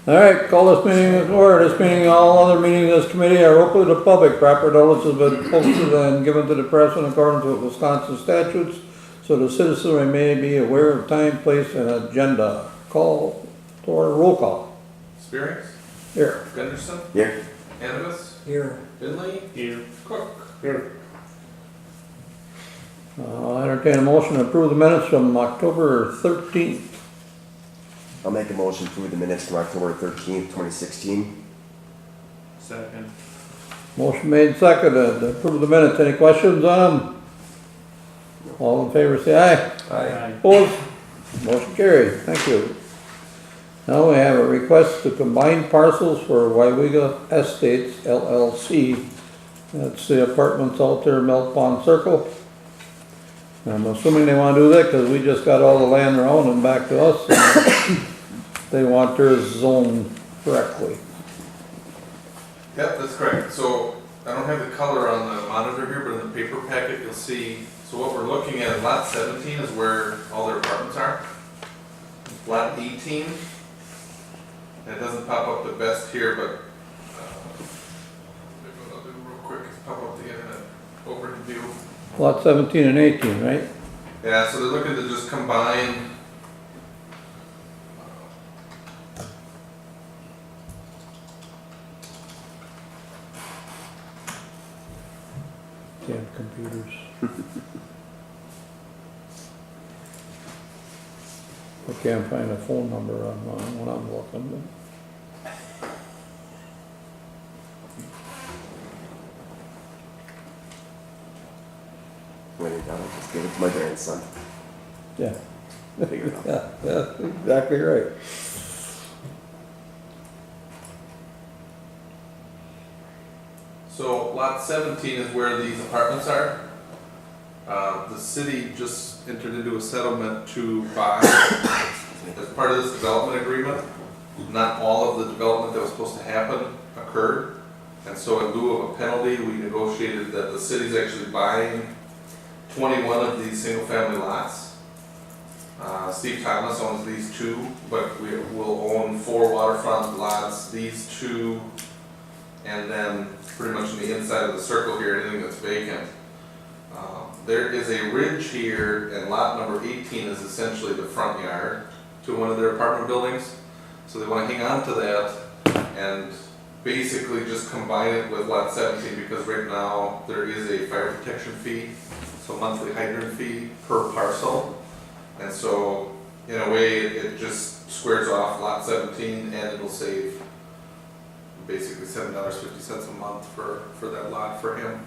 All right, call this meeting to order. This meeting and all other meetings of this committee are open to the public. Proper notice has been posted and given to the press in accordance with Wisconsin statutes, so the citizenry may be aware of time, place, and agenda. Call to order, roll call. Spearings? Here. Gunderson? Here. Animus? Here. Finley? Here. Cook? Here. I'll entertain a motion to approve the minutes from October 13th. I'll make a motion to approve the minutes from October 13th, 2016. Second. Motion made and seconded to approve the minutes. Any questions on them? All in favor say aye. Aye. Opposed? Motion carried. Thank you. Now we have a request to combine parcels for Weyauwega Estates LLC. That's the apartments out there, Mill Pond Circle. I'm assuming they want to do that because we just got all the land around them back to us. And they want their zone correctly. Yep, that's correct. So I don't have the color on the monitor here, but in the paper packet you'll see, so what we're looking at, lot 17 is where all their apartments are. Lot 18, it doesn't pop up the best here, but maybe what I'll do real quick is pop up the internet overview. Lot 17 and 18, right? Yeah, so they're looking to just combine Damn computers. I can't find a phone number on mine when I'm looking. When you're done, I'll just give it to my grandson. Yeah. Figure it out. Yeah, that's exactly right. So lot 17 is where these apartments are. The city just entered into a settlement to buy, as part of this development agreement, not all of the development that was supposed to happen occurred. And so in lieu of a penalty, we negotiated that the city's actually buying 21 of these single family lots. Steve Thomas owns these two, but we will own 4 waterfront lots, these 2, and then pretty much on the inside of the circle here, anything that's vacant. There is a ridge here, and lot number 18 is essentially the front yard to one of their apartment buildings. So they want to hang on to that and basically just combine it with lot 17, because right now there is a fire protection fee, so monthly hydrant fee per parcel. And so in a way it just squares off lot 17, and it'll save basically $7.50 a month for that lot for him.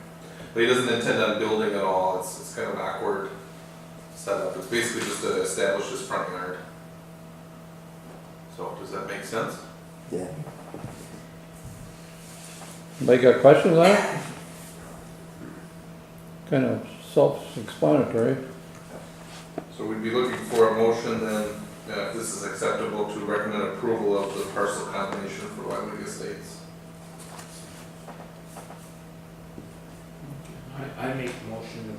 But he doesn't intend on building at all. It's kind of an awkward setup. It's basically just to establish his front yard. So does that make sense? Yeah. Anybody got questions on it? Kind of self-explanatory. So we'd be looking for a motion then, if this is acceptable, to recommend approval of the parcel combination for Weyauwega Estates. I make a motion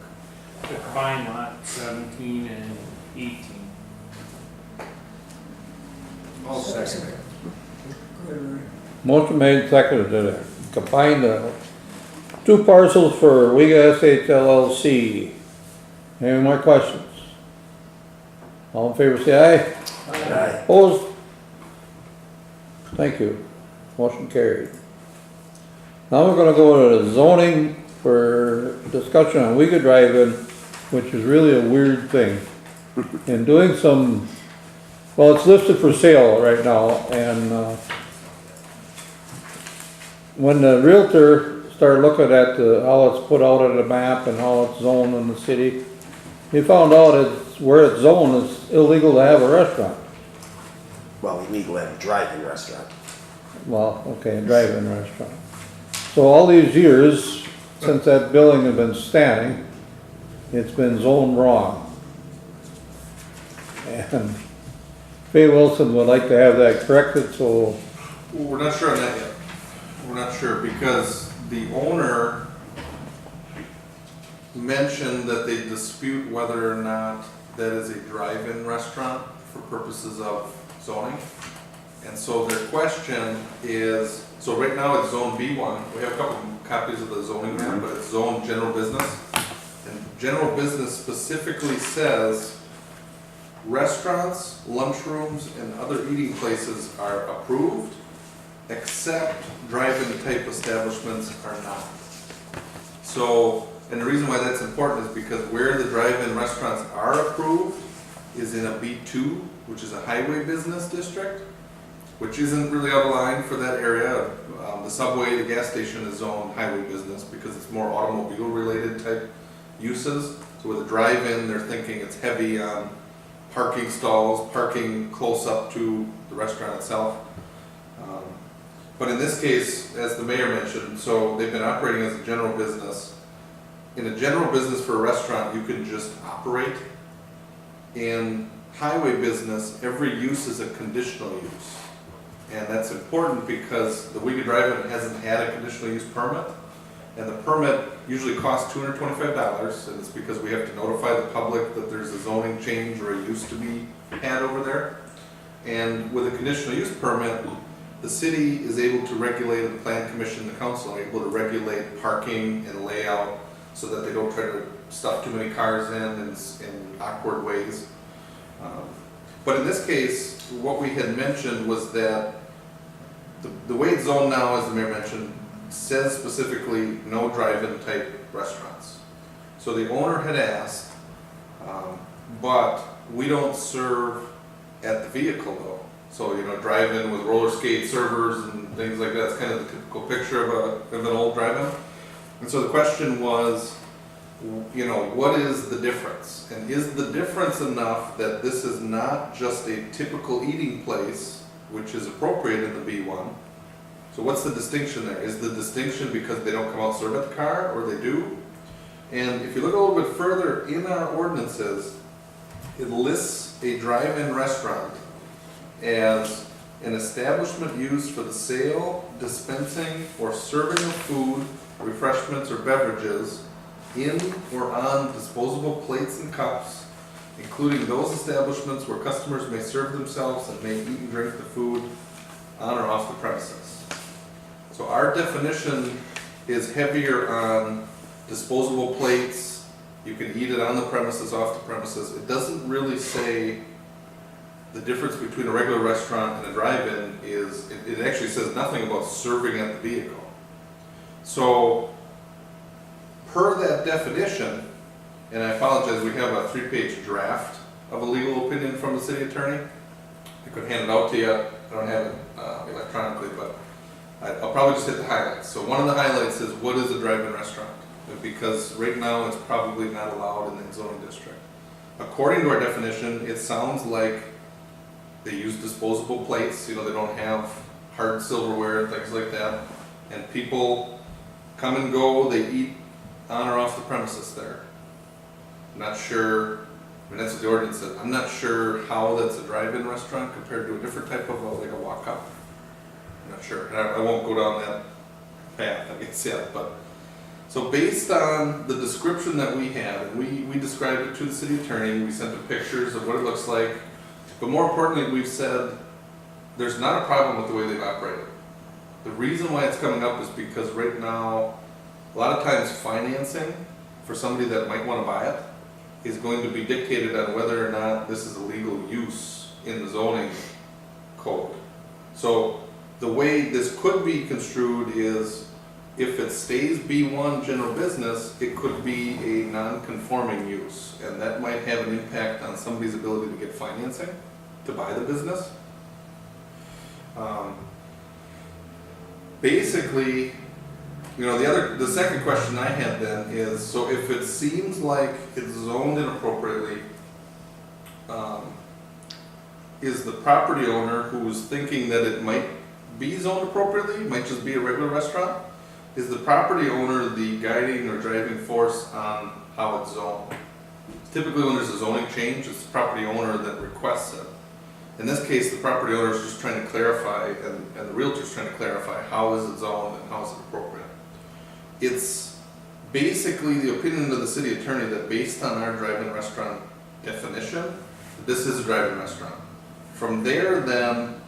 to combine lot 17 and 18. I'll second it. Motion made, seconded to combine the 2 parcels for Weyauwega Estates LLC. Any more questions? All in favor say aye. Aye. Opposed? Thank you. Motion carried. Now we're gonna go to the zoning for discussion on Weyauwega Drive-In, which is really a weird thing. In doing some, well, it's listed for sale right now, and when the realtor started looking at how it's put out on the map and how it's zoned in the city, he found out it's where it's zoned, it's illegal to have a restaurant. Well, illegal to have a drive-in restaurant. Well, okay, a drive-in restaurant. So all these years, since that building has been standing, it's been zoned wrong. And Fay Wilson would like to have that corrected, so Well, we're not sure on that yet. We're not sure because the owner mentioned that they dispute whether or not that is a drive-in restaurant for purposes of zoning. And so their question is, so right now it's zone B1, we have a couple copies of the zoning map, but it's zone general business. And general business specifically says restaurants, lunchrooms, and other eating places are approved, except drive-in type establishments are not. So, and the reason why that's important is because where the drive-in restaurants are approved is in a B2, which is a highway business district, which isn't really out of line for that area. The subway, the gas station is zoned highway business because it's more automobile-related type uses. So with a drive-in, they're thinking it's heavy on parking stalls, parking close up to the restaurant itself. But in this case, as the mayor mentioned, so they've been operating as a general business. In a general business for a restaurant, you can just operate. In highway business, every use is a conditional use. And that's important because the Weyauwega Drive-In hasn't had a conditional use permit. And the permit usually costs $225, and it's because we have to notify the public that there's a zoning change or a use to be had over there. And with a conditional use permit, the city is able to regulate, and the plan commission, the council are able to regulate parking and layout so that they don't try to stuff too many cars in awkward ways. But in this case, what we had mentioned was that the way it's zoned now, as the mayor mentioned, says specifically no drive-in type restaurants. So the owner had asked, but we don't serve at the vehicle though. So, you know, drive-in with roller skate servers and things like that. It's kind of the typical picture of an old drive-in. And so the question was, you know, what is the difference? And is the difference enough that this is not just a typical eating place, which is appropriate in the B1? So what's the distinction there? Is the distinction because they don't come out serve at the car, or they do? And if you look a little bit further in our ordinances, it lists a drive-in restaurant as an establishment used for the sale, dispensing, or serving of food, refreshments, or beverages in or on disposable plates and cups, including those establishments where customers may serve themselves and may eat and drink the food on or off the premises. So our definition is heavier on disposable plates. You can eat it on the premises, off the premises. It doesn't really say the difference between a regular restaurant and a drive-in is, it actually says nothing about serving at the vehicle. So, per that definition, and I apologize, we have a 3-page draft of a legal opinion from the city attorney. I could hand it out to you. I don't have it electronically, but I'll probably just hit the highlights. So one of the highlights is, what is a drive-in restaurant? Because right now it's probably not allowed in the zoning district. According to our definition, it sounds like they use disposable plates, you know, they don't have hard silverware and things like that. And people come and go, they eat on or off the premises there. I'm not sure, I mean, that's what the ordinance says. I'm not sure how that's a drive-in restaurant compared to a different type of, like a walk-up. I'm not sure, and I won't go down that path, I guess, yet, but. So based on the description that we had, and we described it to the city attorney, we sent them pictures of what it looks like. But more importantly, we've said there's not a problem with the way they've operated. The reason why it's coming up is because right now, a lot of times financing for somebody that might want to buy it is going to be dictated on whether or not this is a legal use in the zoning code. So the way this could be construed is, if it stays B1 general business, it could be a non-conforming use, and that might have an impact on somebody's ability to get financing to buy the business. Basically, you know, the second question I had then is, so if it seems like it's zoned inappropriately, is the property owner who is thinking that it might be zoned appropriately, might just be a regular restaurant, is the property owner the guiding or driving force on how it's zoned? Typically when there's a zoning change, it's the property owner that requests it. In this case, the property owner is just trying to clarify, and the realtor is trying to clarify how is it zoned and how is it appropriate. It's basically the opinion of the city attorney that based on our drive-in restaurant definition, this is a drive-in restaurant. From there then,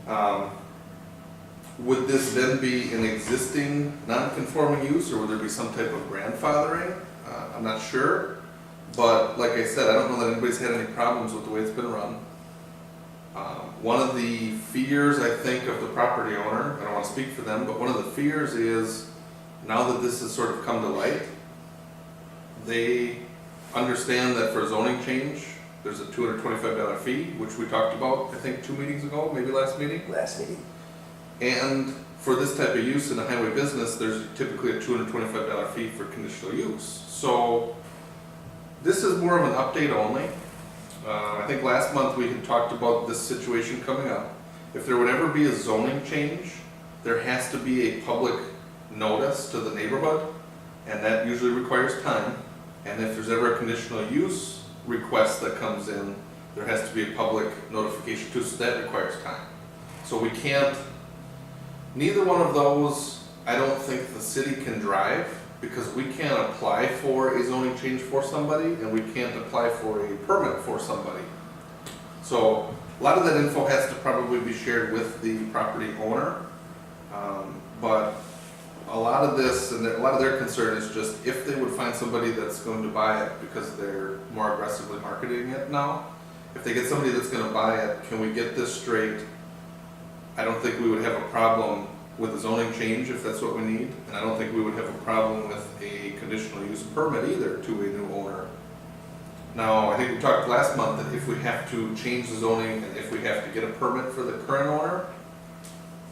Would this then be an existing non-conforming use, or would there be some type of grandfathering? I'm not sure, but like I said, I don't know that anybody's had any problems with the way it's been run. One of the fears, I think, of the property owner, I don't want to speak for them, but one of the fears is, now that this has sort of come to light, they understand that for a zoning change, there's a $225 fee, which we talked about, I think, 2 meetings ago, maybe last meeting. Last meeting. And for this type of use in a highway business, there's typically a $225 fee for conditional use. So this is more of an update only. I think last month we had talked about this situation coming up. If there would ever be a zoning change, there has to be a public notice to the neighborhood, and that usually requires time. And if there's ever a conditional use request that comes in, there has to be a public notification too, so that requires time. So we can't, neither one of those, I don't think the city can drive, because we can't apply for a zoning change for somebody, and we can't apply for a permit for somebody. So a lot of that info has to probably be shared with the property owner. But a lot of this, and a lot of their concern is just if they would find somebody that's going to buy it, because they're more aggressively marketing it now, if they get somebody that's gonna buy it, can we get this straight? I don't think we would have a problem with a zoning change if that's what we need, and I don't think we would have a problem with a conditional use permit either to a new owner. Now, I think we talked last month that if we have to change the zoning and if we have to get a permit for the current owner,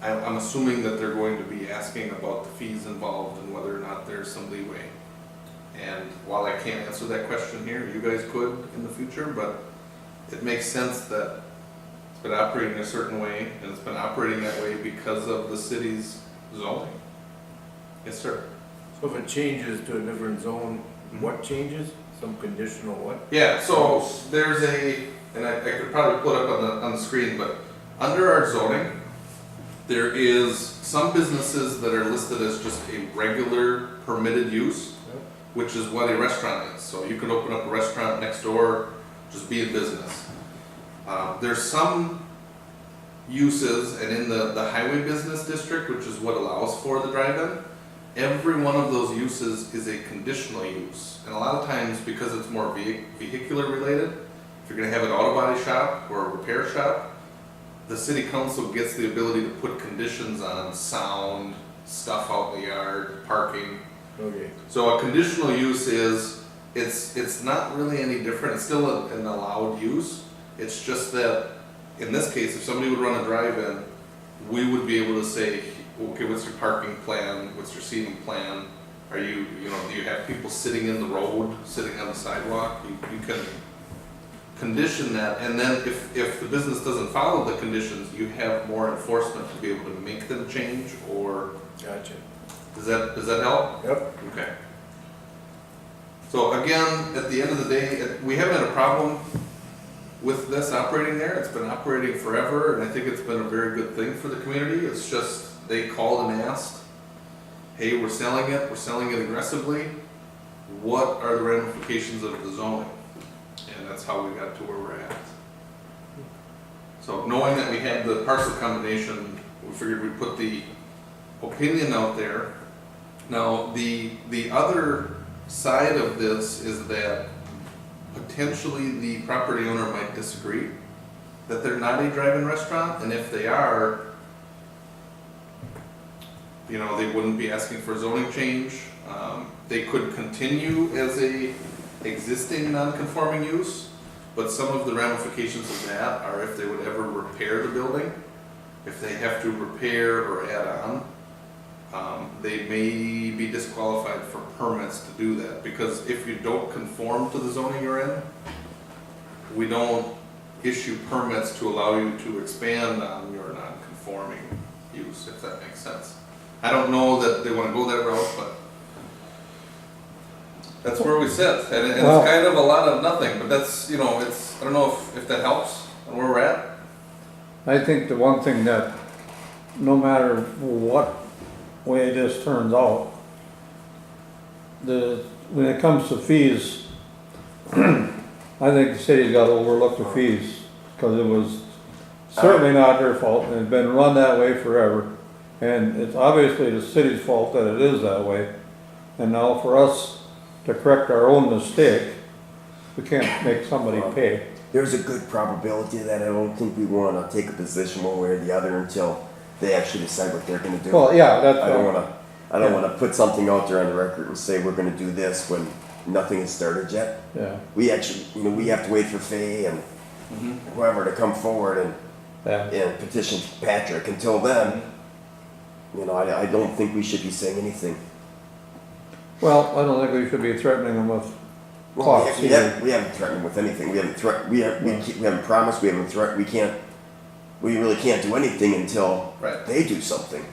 I'm assuming that they're going to be asking about the fees involved and whether or not there's some leeway. And while I can't answer that question here, you guys could in the future, but it makes sense that it's been operating a certain way, and it's been operating that way because of the city's zoning. Yes, sir. So if it changes to a different zone, what changes? Some conditional what? Yeah, so there's and I could probably pull it up on the screen, but under our zoning, there is some businesses that are listed as just a regular permitted use, which is what a restaurant is. So you can open up a restaurant next door, just be in business. There's some uses, and in the highway business district, which is what allows for the drive-in, every one of those uses is a conditional use. And a lot of times, because it's more vehicular related, if you're gonna have an auto body shop or a repair shop, the city council gets the ability to put conditions on sound, stuff out in the yard, parking. Okay. So a conditional use is, it's not really any different, it's still an allowed use. It's just that, in this case, if somebody would run a drive-in, we would be able to say, okay, what's your parking plan, what's your seating plan? Are you do you have people sitting in the road, sitting on the sidewalk? You can condition that, and then if the business doesn't follow the conditions, you have more enforcement to be able to make them change, or Gotcha. does that help? Yep. Okay. So again, at the end of the day, we haven't had a problem with this operating there. It's been operating forever, and I think it's been a very good thing for the community. It's just they called and asked, hey, we're selling it aggressively. What are the ramifications of the zoning? And that's how we got to where we're at. So knowing that we had the parcel combination, we figured we'd put the opinion out there. Now, the other side of this is that potentially the property owner might disagree that they're not a drive-in restaurant, and if they are, they wouldn't be asking for a zoning change. They could continue as a existing non-conforming use, but some of the ramifications of that are if they would ever repair the building, if they have to repair or add on, they may be disqualified for permits to do that, because if you don't conform to the zoning you're in, we don't issue permits to allow you to expand on your non-conforming use, if that makes sense. I don't know that they want to go that route, but that's where we sit, and it's kind of a lot of nothing, but that's, I don't know if that helps on where we're at. I think the one thing that, no matter what way this turns out, when it comes to fees, I think the city's got to overlook the fees, because it was certainly not their fault, and it's been run that way forever. And it's obviously the city's fault that it is that way. And now for us to correct our own mistake, we can't make somebody pay. There's a good probability that I don't think we wanna take a position one way or the other until they actually decide what they're gonna do. Well, yeah, I don't wanna put something out there on the record and say we're gonna do this when nothing has started yet. yeah, We actually, we have to wait for Faye and whoever to come forward yeah. and petition Patrick. Until then, I don't think we should be saying anything. Well, I don't think we should be threatening them with Well, costs we either. haven't threatened them with anything. We haven't promised, we haven't we really can't do anything until Right. they do something.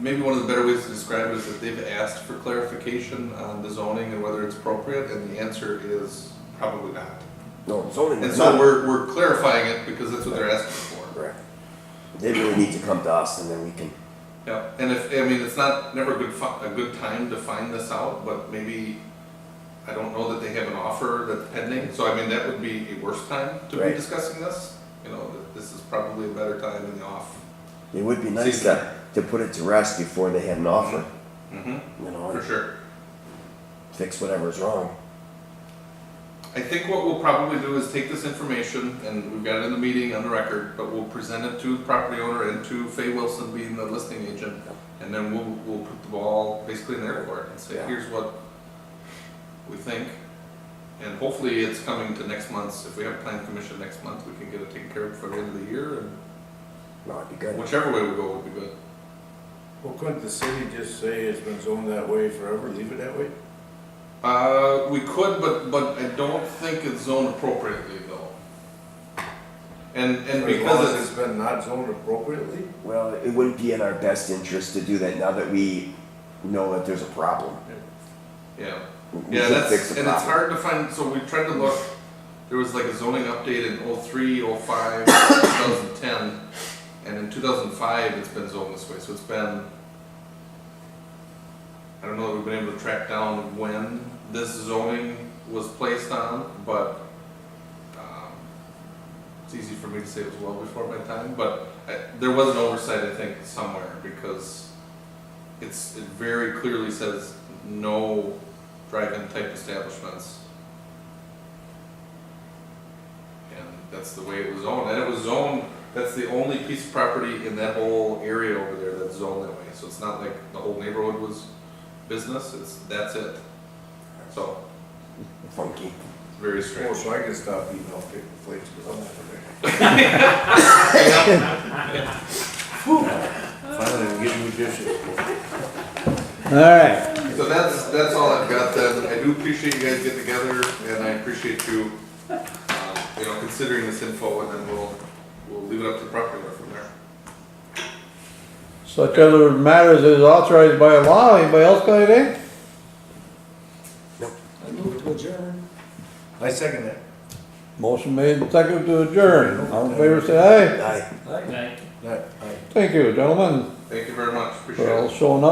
Maybe one of the better ways to describe it is that they've asked for clarification on the zoning and whether it's appropriate, and the answer is probably not. No, zoning And is so not. we're clarifying it because that's what they're asking for. Correct. They really need to come to us and then we can, Yeah, and it's not never a good time to find this out, but maybe, I don't know that they have an offer that's pending, so that would be a worse time to be Right. discussing this. That this is probably a better time in the off. it would be nice to put it to rest before they had an offer, Mm-hmm, for sure. fix whatever's wrong. I think what we'll probably do is take this information, and we've got it in the meeting on the record, but we'll present it to the property owner and to Faye Wilson being the listing agent, and then we'll put the ball basically in their court and say, Yeah. here's what we think. And hopefully it's coming to next month's, if we have a plan commission next month, we can get it taken care of before the end of the year, and No, it'd be good. whichever way we go would be good. Well, couldn't the city just say it's been zoned that way forever, leave it that way? We could, but I don't think it's zoned appropriately though. And As long because as it's been not zoned appropriately? Well, it wouldn't be in our best interest to do that now that we know that there's a problem. yeah. We Yeah, should fix that's, the and it's problem. hard to find, so we tried to look, there was like a zoning update in 03, 05, 2010, and in 2005, it's been zoned this way, so it's been, I don't know that we've been able to track down when this zoning was placed on, but, it's easy for me to say it was well before my time, but there was an oversight, I think, somewhere, because it very clearly says no drive-in type establishments. And that's the way it was zoned, and it was zoned, that's the only piece of property in that whole area over there that's zoned that way, so it's not like the whole neighborhood was business, that's it. So, Funky. it's very Oh, strange. so I can stop eating all paper plates because I'm over there. Finally, get new dishes. All right, So that's all I've got then. I do appreciate you guys getting together, and I appreciate you, considering this info, and then we'll leave it up to the property owner from there. such other matters as authorized by law, anybody else got anything? I move to adjourn. I second that. Motion made and seconded to adjourn, all in favor say aye. Aye. Aye. Aye. Thank you, gentlemen, Thank you very much, appreciate for it. all showing up.